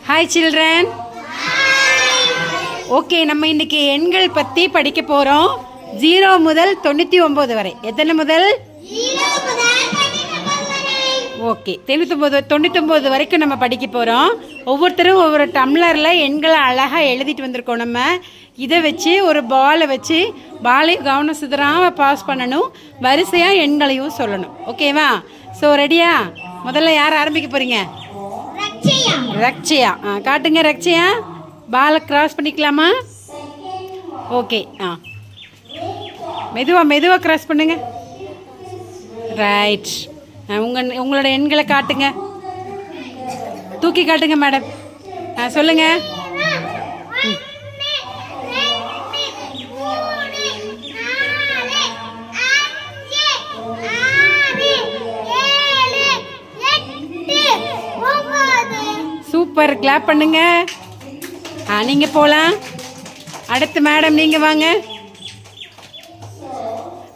Hi children. Okay, நம்ம இன்னைக்கு எண்கள் பற்றி படிக்க போகிறோம். 0 முதல் 99 வரை. எத்தனை முதல்? ஓகே, 99 வரைக்கும் நம்ம படிக்க போகிறோம். ஒவ்வொருத்தரும் ஒவ்வொரு டம்ளரில் எண்களை அழகாக எழுதிட்டு வந்திருக்கோம். நம்ம இதை வச்சு ஒரு பாலை வச்சு பாலையும் கவனம் சிதறாமல் பாஸ் பண்ணணும். வரிசையாக எண்களையும் சொல்லணும். ஓகேவா? ஸோ ரெடியா? முதல்ல யார் ஆரம்பிக்க போகிறீங்க? ரக்ஷயா. காட்டுங்க ரக்ஷயா. பாலை கிராஸ் பண்ணிக்கலாமா? ஓகே. மெதுவாக கிராஸ் பண்ணுங்க. ரைட். உங்களோட எண்களை காட்டுங்க. தூக்கி காட்டுங்க மேடம். சொல்லுங்க. சூப்பர், கிளாப் பண்ணுங்க. நீங்கள் போகலாம். அடுத்து மேடம் நீங்கள் வாங்க.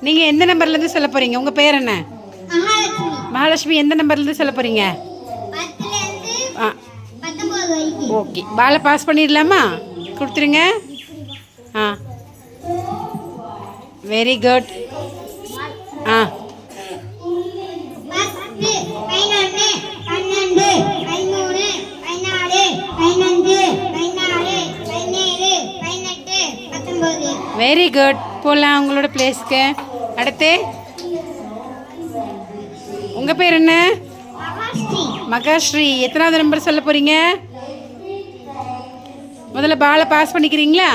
நீங்கள் எந்த நம்பர்லேருந்து சொல்ல போகிறீங்க? உங்கள் பேர் என்ன? மகாலட்சுமி. எந்த நம்பர்லேருந்து சொல்ல போகிறீங்க? ஓகே, பாலை பாஸ் பண்ணிடலாமா? கொடுத்துருங்க. Very good. Very good. போகலாம் உங்களோட பிளேஸ்க்கு. அடுத்து உங்கள் பேர் என்ன? மகாஸ்ரீ. எத்தனாவது நம்பர் சொல்ல போகிறீங்க? முதல்ல பாலை பாஸ் பண்ணிக்கிறீங்களா?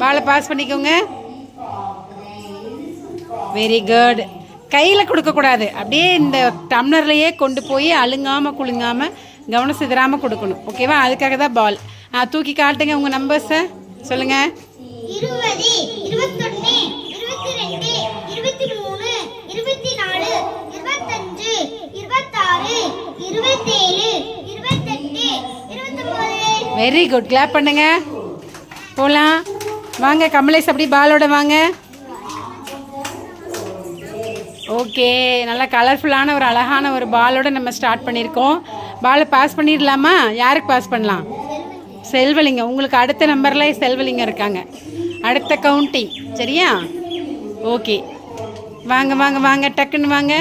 பாலை பாஸ் பண்ணிக்கோங்க. Very good. கையில் கொடுக்கக்கூடாது, அப்படியே இந்த டம்ளர்லையே கொண்டு போய் அழுங்காமல் குலுங்காமல் கவனம் சிதறாமல் கொடுக்கணும். ஓகேவா? அதுக்காக தான் பால். தூக்கி காட்டுங்க உங்கள் நம்பர்ஸை. சொல்லுங்கள். 20, 21, 22, 23, 24, 25, 26, 27, 28, 29. Very good. கிளாப் பண்ணுங்க. போகலாம் வாங்க. கமலேஷ் அப்படி பாலோட வாங்க. ஓகே, நல்லா கலர்ஃபுல்லான ஒரு அழகான ஒரு பாலோட நம்ம ஸ்டார்ட் பண்ணியிருக்கோம். பாலை பாஸ் பண்ணிடலாமா? யாருக்கு பாஸ் பண்ணலாம்? செல்வலிங்கம். உங்களுக்கு அடுத்த நம்பரில் செல்வலிங்கம் இருக்காங்க. அடுத்த கவுண்டிங். சரியா? ஓகே, வாங்க வாங்க வாங்க. டக்குன்னு வாங்க.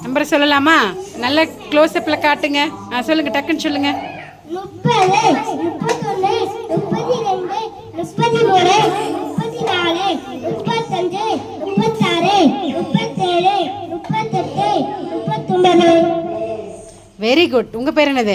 நம்பரை சொல்லலாமா? நல்ல க்ளோஸ்அப்பில் காட்டுங்க. சொல்லுங்கள், டக்குன்னு சொல்லுங்கள். 30, 31, 32, 33, 34, 35, 36, 37, 38, 39. Very good. உங்கள் பேர் என்னது?